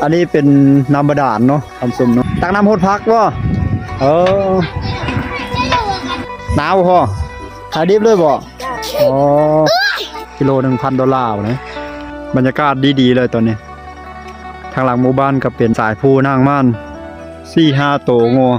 อันนี้เป็นน้ำบาดาลเนาะทำซุ่มเนาะตักน้ำโหดพักวะหนาวพอขายดิบเลยบ่อ๋อกิโล$1,000นะบรรยากาศดีๆเลยตอนนี้ทางหลังหมู่บ้านก็เป็นสายภูนางม่าน4-5 โตงัว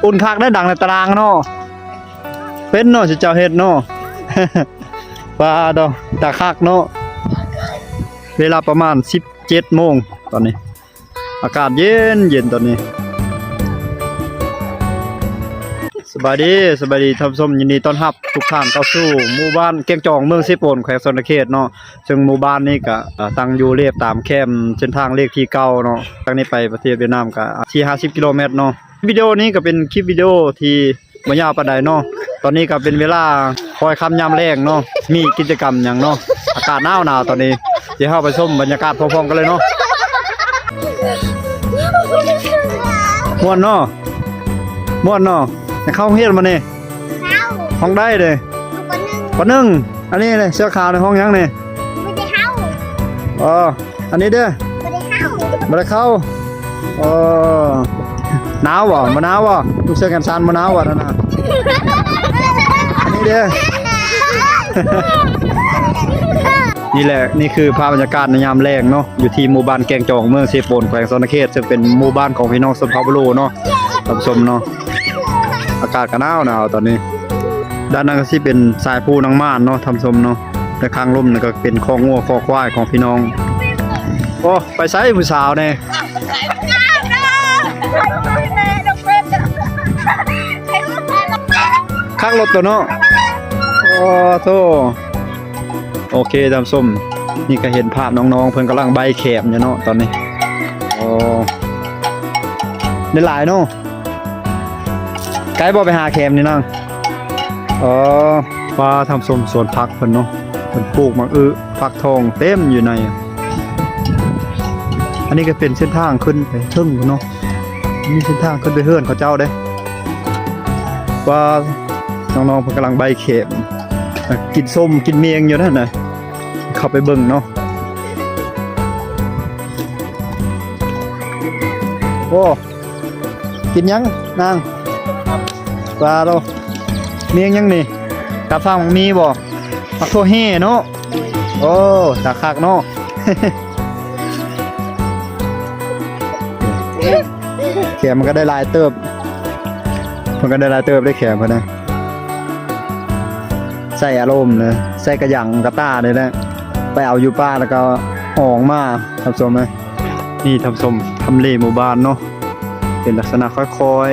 อุ่นคักได้ดังในตารางเนาะเป็นเนาะสิเจ้าเฮ็ดเนาะ ปลาดอกตาคักเนาะเวลาประมาณ17 โมงตอนนี้อากาศเย็นตอนนี้สบายดีท่านผู้ชมยินดีต้อนรับทุกท่านเข้าสู่หมู่บ้านเกียงจองเมืองสิโปนแขวงสนเขตเนาะซึ่งหมู่บ้านนี้ก็ตั้งอยู่เรียบตามแคมเส้นทางเลขที่เก่าเนาะทางนี้ไปประเทศเวียดนามก็50 กิโลเมตรเนาะวิดีโอนี้ก็เป็นคลิปวิดีโอที่บ่ยาวปานใดเนาะตอนนี้ก็เป็นเวลาคอยค่ำยามแลงเนาะมีกิจกรรมหยังเนาะอากาศหนาวตอนนี้เดี๋ยวเข้าไปชมบรรยากาศพร้อมๆกันเลยเนาะม่วนเนาะจะเข้าห้องเฮ็ดมาเนี่ยห้องได้เลยปนึงอันนี้เลยเสื้อขาวในห้องยังเนี่ยไม่ได้เข้าอ๋ออันนี้เด้อไม่ได้เข้าหนาวบ่มาหนาวบ่ลูกเสื้อกันซันมาหนาวบ่นั่นน่ะอันนี้เด้อ นี่แหละนี่คือภาพบรรยากาศในยามแรงเนาะอยู่ที่หมู่บ้านแกงจองเมืองเซโปนแขวงสนเขตซึ่งเป็นหมู่บ้านของพี่น้องชนเผ่าบลูเนาะท่านผู้ชมเนาะอากาศก็หนาวตอนนี้ด้านนั้นก็สิเป็นสายภูนางม่านเนาะท่านผู้ชมเนาะและข้างลมนั่นก็เป็นคองัวคอควายของพี่น้องโอ้ไปไสผู้สาวแน่ข้างรถตัวเนาะโอ้โธ่โอเคท่านผู้ชมนี่ก็เห็นภาพน้องๆเพิ่นกำลังใบแขมอยู่เนาะตอนนี้โอ้ได้หลายเนาะไกด์บอกไปหาแคมนี่นั่งปลาทำสมสวนผักเพิ่นเนาะเพิ่นปลูกมังผักทองเต็มอยู่ในอันนี้ก็เป็นเส้นทางขึ้นไปถึงเนาะนี่เส้นทางขึ้นไปเฮือนเขาเจ้าเด้ปลาน้องๆเพิ่นกำลังใบเข็มกินส้มกินเมียงอยู่นั่นน่ะเข้าไปเบิ่งเนาะโอ้กินยังนางปลาเราเมียงยังนี่กาฟังมีบ่ปักโทเฮ่เนาะโอ้ตาคักเนาะ แขมมันก็ได้ลายเติบได้แขมเพิ่นนะใส่อารมณ์เลยใส่กระหยังกระต้าเลยนะไปเอาอยู่ป้าแล้วก็ออกมาทำส้มไหมนี่ทำส้มทำเลหมู่บ้านเนาะเป็นลักษณะค่อย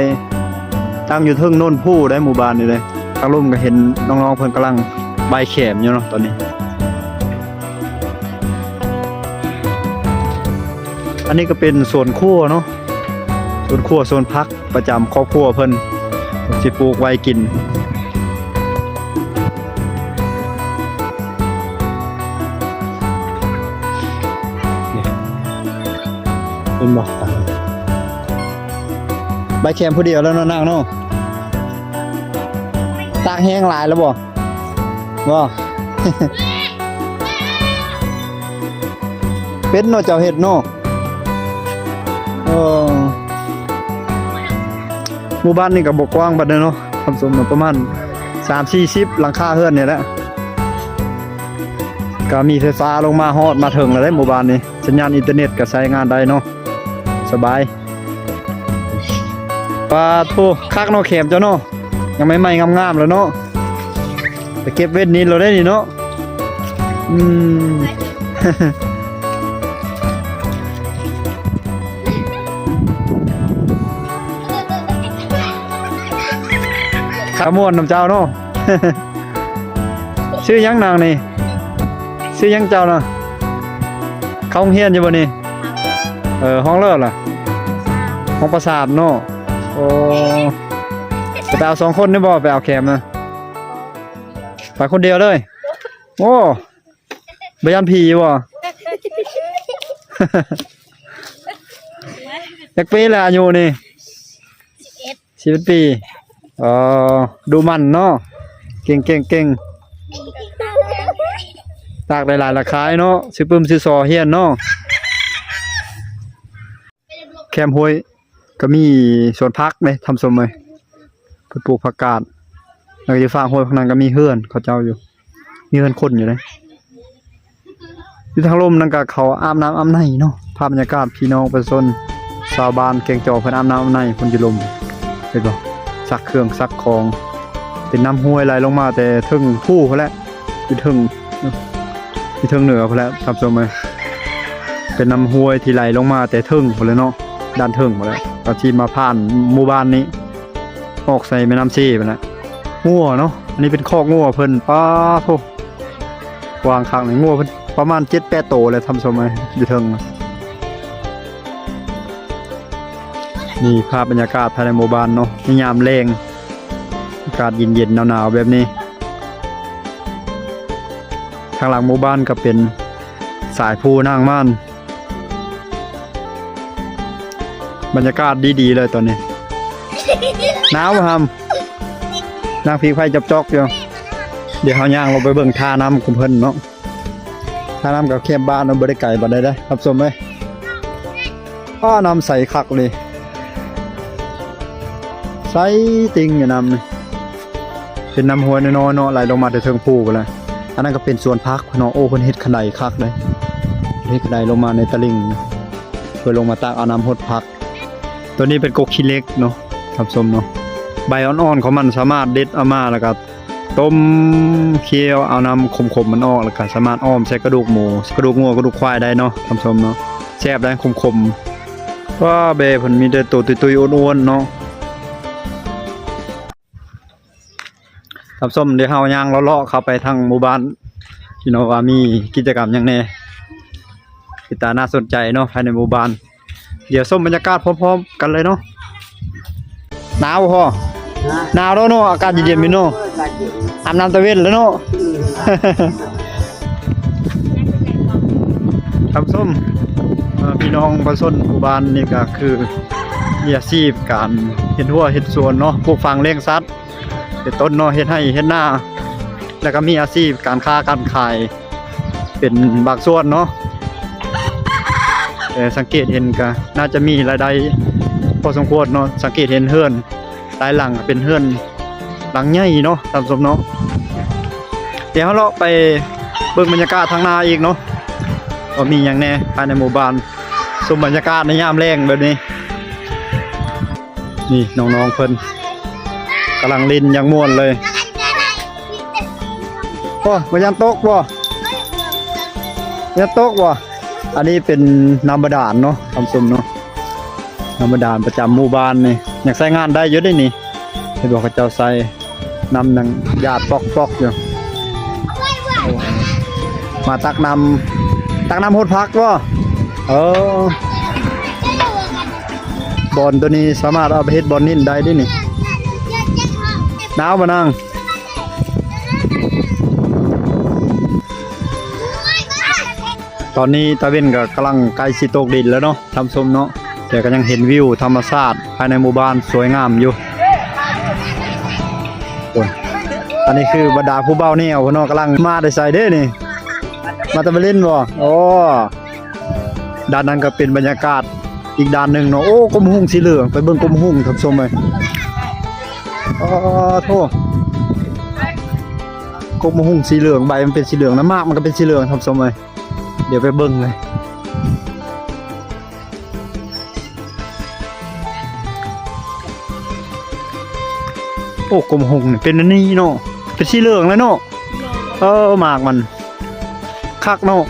ๆตั้งอยู่เทิงโน่นผู้ได้หมู่บ้านนี่เลยทางลุ่มก็เห็นน้องๆเพิ่นกำลังใบแขมอยู่เนาะตอนนี้อันนี้ก็เป็นสวนครัวเนาะสวนครัวโซนพักประจำครอบครัวเพิ่นสิปลูกไว้กินเป็นบอกใบแคมผู้เดียวแล้วนั่งเนาะตากแห้งหลายแล้วบ่ เป็นเนาะเจ้าเห็ดเนาะหมู่บ้านนี่ก็บ่กว้างบัดเนาะทำสมประมาณ3-40หลังคาเฮือนนี่แหละก็มีไฟฟ้าลงมาฮอดมาถึงแล้วได้หมู่บ้านนี้สัญญาณอินเทอร์เน็ตก็ใช้งานได้เนาะสบายปลาทูคักเนาะแขมเจ้าเนาะยังไม่งามๆแล้วเนาะไปเก็บเวทนี้เราได้นี่เนาะขามวนน้ำเจ้าเนาะ ชื่อยังนางนี่ชื่อยังเจ้าน่ะเข้าโรงเรียนอยู่บ่นี่ห้องเลิศล่ะห้องประสาทเนาะโอ้ไปเอา2 คนนี่บ่ไปเอาแคมนะไปคนเดียวเลยโอ้บยันผีบ่ จักปีแล้วอายุนี่11 ปีดูมันเนาะเก่งตากหลายๆราคาเนาะซื้อปื้มซื้อซอเฮียนเนาะ คมห้วยก็มีสวนพักเลยทำสมเลยเพิ่นปลูกผักกาดแล้วก็อยู่ฝั่งห้วยพนังก็มีเฮือนเขาเจ้าอยู่มีเฮือนคนอยู่เลยอยู่ทางลมนั่นก็เขาอาบน้ำอาบในเนาะภาพบรรยากาศพี่น้องประชาชนชาวบ้านเกงจอเพิ่นอาบน้ำอาบในเพิ่นอยู่ลมเห็นบ่ซักเครื่องซักของเป็นน้ำห้วยไหลลงมาแต่ถึงผู้พุ่นแหละอยู่ถึงเหนือพุ่นแหละทำสมเลยเป็นน้ำห้วยที่ไหลลงมาแต่ถึงพุ่นเลยเนาะด้านถึงพุ่นแหละตอนที่มาผ่านหมู่บ้านนี้ออกใส่แม่น้ำซีพุ่นแหละงัวเนาะอันนี้เป็นคอกงัวเพิ่นป้าโธ่วางข้างงัวเพิ่นประมาณ 7-8 โตวเลยทำสมัยอยู่เทิงนี่ภาพบรรยากาศภายในหมู่บ้านเนาะในยามแล้งอากาศเย็นๆหนาวๆแบบนี้ทางหลังหมู่บ้านก็เป็นสายภูนางม่านบรรยากาศดีๆเลยตอนนี้หนาวบ่ฮัมนางผีไฟจับจอกอยู่เดี๋ยวเฮาย่างลงไปเบิ่งท่าน้ำคุมเพิ่นเนาะท่าน้ำกับเข้มบ้านเนาะบ่ได้ไกลบ่ได้ครับชมเอ้ยน้ำใสคักเลยใสติ่งอยู่น้ำนี่เป็นน้ำห้วยน้อยๆเนาะไหลลงมาแต่เทิงภูพุ่นแหละอันนั้นก็เป็นสวนพักเนาะโอ้เพิ่นเฮ็ดขนาดคักเลยเฮ็ดขนาดลงมาในตะลิ่งเพื่อลงมาตักเอาน้ำหดพักตัวนี้เป็นกกขี้เหล็กเนาะครับชมเนาะใบอ่อนๆของมันสามารถเด็ดเอามาแล้วก็ต้มเคี่ยวเอาน้ำขมๆมันออกแล้วก็สามารถอ้อมใส่กระดูกหมูกระดูกงัวกระดูกควายได้เนาะท่านผู้ชมเนาะแซ่บได้ขมๆว่าเบเพิ่นมีแต่ตัวตุยๆอ้วนๆเนาะท่านผู้ชมเดี๋ยวเฮาย่างเลาะๆเข้าไปทางหมู่บ้านพี่น้องว่ามีกิจกรรมหยังแน่ที่น่าสนใจเนาะภายในหมู่บ้านเดี๋ยวชมบรรยากาศพร้อมๆกันเลยเนาะหนาวพอหนาวแล้วเนาะอากาศเย็นๆมีเนาะอาบน้ำตะเวนแล้วเนาะครับส้มพี่น้องประชาชนหมู่บ้านนี่ก็คือมีอาชีพการเฮ็ดหัวเฮ็ดสวนเนาะปลูกฝังเลี้ยงสัตว์เป็นต้นเนาะเฮ็ดให้เฮ็ดหน้าแล้วก็มีอาชีพการค้าการขายเป็นบางส่วนเนาะแต่สังเกตเห็นก็น่าจะมีรายได้พอสมควรเนาะสังเกตเห็นเฮือนหลายหลังเป็นเฮือนหลังใหญ่เนาะตามสมเนาะเดี๋ยวเราไปเบิ่งบรรยากาศทางนาอีกเนาะว่ามีอย่างแน่ภายในหมู่บ้านชมบรรยากาศในยามแล้งแบบนี้นี่น้องๆเพิ่นกำลังเล่นอย่างม่วนเลยโอ้บ่ยันตกบ่ยันตกบ่อันนี้เป็นน้ำบาดาลเนาะตามสมเนาะน้ำบาดาลประจำหมู่บ้านนี่อยากใช้งานได้เยอะได้นี่เห็นบอกเขาเจ้าใส่น้ำนังหยาดปอกๆอยู่มาตักน้ำหดพักว่าบอลตัวนี้สามารถเอาไปเฮ็ดบอลนิ่นได้ด้วยนี่หนาวมานั่งตอนนี้ตะเวนก็กำลังใกล้สิตกดินแล้วเนาะทำส้มเนาะแต่ก็ยังเห็นวิวธรรมชาติภายในหมู่บ้านสวยงามอยู่อันนี้คือบรรดาผู้เบาแนวพนกำลังมาได้ใส่เด้นี่มาตะเล่นบ่โอ้ด้านนั้นก็เป็นบรรยากาศอีกด้านหนึ่งเนาะโอ้กรมหุ่งสีเหลืองไปเบิ่งกรมหุ่งท่านผู้ชมเลยโธ่กรมหุ่งสีเหลืองใบมันเป็นสีเหลืองน้ำมากมันก็เป็นสีเหลืองท่านผู้ชมเลยเดี๋ยวไปเบิ่งเลยโอ้กรมหุ่งเป็นอันนี้เนาะเป็นสีเหลืองเลยเนาะหมากมันคักเนาะ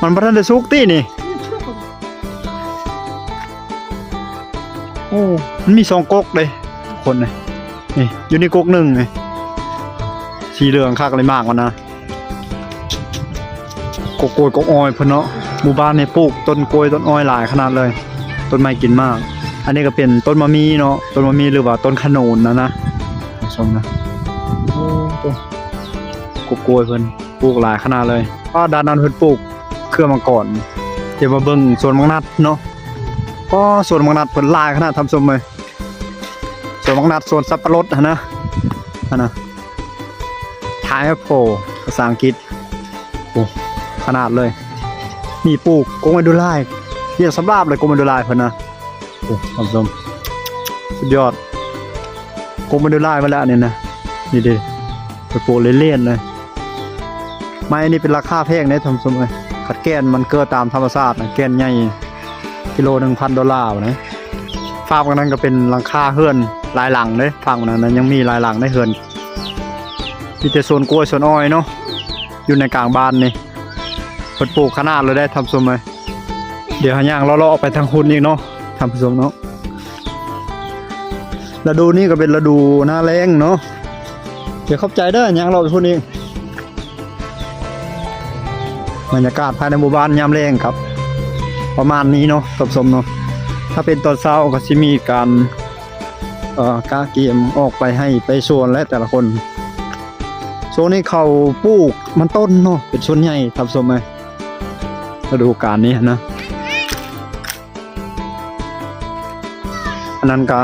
มันบ่ทันได้สุกตินี่โอ้มันมี2ก๊กเลยคนนี่อยู่ในก๊ก1นี่สีเหลืองคักเลยมากมันนะกกโกยกกอ้อยเพิ่นเนาะหมู่บ้านนี่ปลูกต้นกล้วยต้นอ้อยหลายขนาดเลยต้นไม้กินมากอันนี้ก็เป็นต้นมะมีเนาะต้นมะมีหรือว่าต้นขนุนนะชมนะโอ้กกโกยเพิ่นปลูกหลายขนาดเลยด้านนั้นเพิ่นปลูกเครือมังกรเดี๋ยวมาเบิ่งสวนมังนัดเนาะก็สวนมังนัดเพิ่นหลายขนาดทำสมเลยสวนมังนัดสวนสับปะรดนะท้ายแอปเปิลภาษาอังกฤษโอ้ขนาดเลยมีปลูกกงไอดูไล เรียกสำราบเลยโกมันโดลายเพิ่นนะโอ้ท่านผู้ชมสุดยอดโกมันโดลายมาแล้วเนี่ยนะนี่ดิไปโปะเล่นๆเลยไม้นี่เป็นราคาแพงนะท่านผู้ชมเอ้ยขัดแก้นมันเกิดตามธรรมชาตินะแก้นใหญ่กิโล $1,000นะฟาร์มกันนั้นก็เป็นหลังคาเฮือนหลายหลังเด้ฟาร์มนั้นยังมีหลายหลังในเฮือนมีแต่สวนกล้วยสวนอ้อยเนาะอยู่ในกลางบ้านนี่เพิ่นปลูกขนาดเลยได้ทำสมเลยเดี๋ยวหาย่างเลาะๆไปทางหุ่นอีกเนาะทำสมเนาะฤดูนี้ก็เป็นฤดูหน้าแล้งเนาะเดี๋ยวเข้าใจเด้อย่างเราไปพุ่นอีกบรรยากาศภายในหมู่บ้านยามแล้งครับประมาณนี้เนาะทำสมเนาะถ้าเป็นตอนเช้าก็สิมีการกาเกมออกไปให้ไปสวนและแต่ละคนช่วงนี้เขาปลูกมันต้นเนาะเป็นส่วนใหญ่ทำสมไหมฤดูกาลนี้นะอันนั้นก็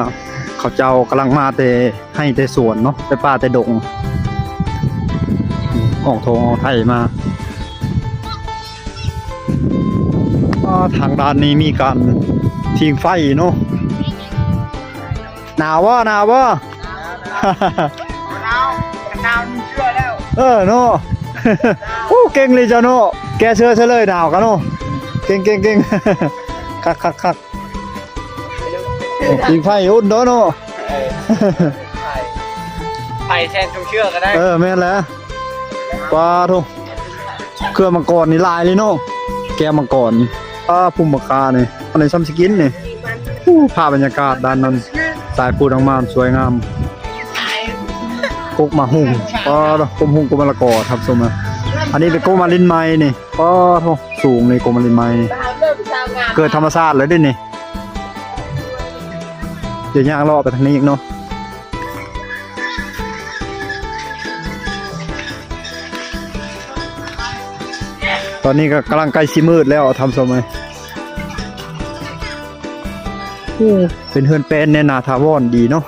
เขาเจ้ากำลังมาแต่ให้แต่สวนเนาะแต่ป่าแต่ดงออกทงออกไทยมาทางด้านนี้มีการทิ้งไฟเนาะหนาววะหนาววะหนาวนี่เชื่อแล้วเนาะโอ้เก่งเลยจ้ะเนาะแกเชื่อเลยหนาวกันเนาะเก่งคักทิ้งไฟอุ่นเนาะไผ่แทนชมเชื่อก็ได้แม่นแล้วปลาทุกเครื่องมังกรนี่ลายเลยเนาะแกมังกรพุ่มมะคาเนี่ยอันไหนซ้ำสกินเนี่ยภาพบรรยากาศด้านนั้นสายปูนองมานสวยงามกุกมาหุ่งกุมหุ่งกุมมะละกอครับสมอันนี้เป็นกุมาลินไม้นี่โทสูงเลยกุมาลินไม้นี่เกิดธรรมชาติเลยด้วยนี่เดี๋ยวย่างรอไปทางนี้อีกเนาะตอนนี้ก็กำลังใกล้สิมืดแล้วทำสมัยเป็นเฮือนเป็นในนาทาวอนดีเนาะ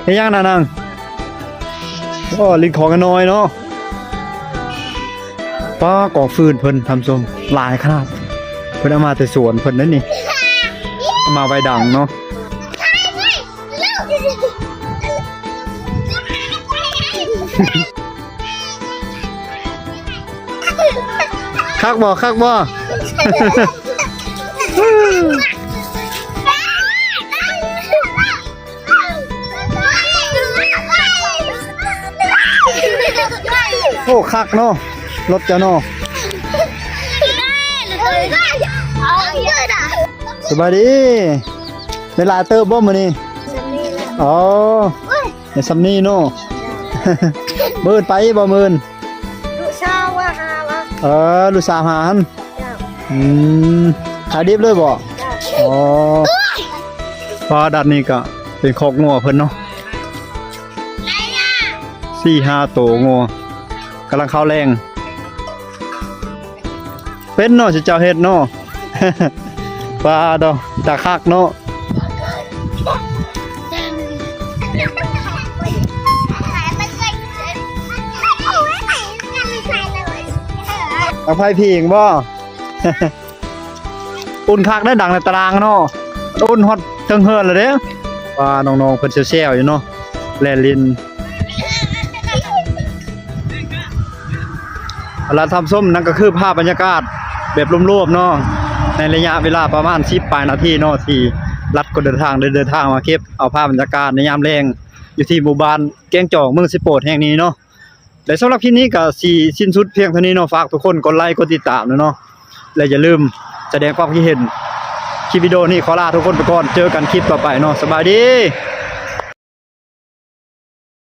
เฮ้ยย่างนางลิ้นของกันน้อยเนาะป้ากองฟืนเพิ่นทำสมหลายขนาดเพิ่นเอามาแต่สวนเพิ่นนั่นนี่เอามาไว้ดังเนาะคักบ่โอ้คักเนาะรถจะเนาะสบายดีเวลาเติบบ่มื้อนี้ในซัมนี่เนาะมื้อไปบ่มื้อลูกสาวว่าหาวะลูกสาวหาหั่นขายดิบเลยบ่พอดัดนี้ก็เป็นคอกงัวเพิ่นเนาะ4-5 โตงัวกำลังเข้าแรงเป็นเนาะสิเจ้าเฮ็ดเนาะปลาดอกตาคักเนาะเอาไฟพิงบ่ อุ่นคักได้ดังในตารางเนาะอุ่นฮอตเทิงเฮิร์นเลยเด้ว่าน้องๆเพิ่นเซลๆอยู่เนาะแลลินเราทำส้มนั่นก็คือภาพบรรยากาศแบบรวมๆเนาะในระยะเวลาประมาณ10 ปลายนาทีเนาะที่รัฐก็เดินทางมาเก็บเอาภาพบรรยากาศในยามแล้งอยู่ที่หมู่บ้านแกงจอกเมืองสิโปดแห่งนี้เนาะและสำหรับคลิปนี้ก็สิสิ้นสุดเพียงเท่านี้เนาะฝากทุกคนกดไลค์กดติดตามเนาะและอย่าลืมแสดงความคิดเห็นคลิปวิดีโอนี้ขอลาทุกคนไปก่อนเจอกันคลิปต่อไปเนาะสบายดี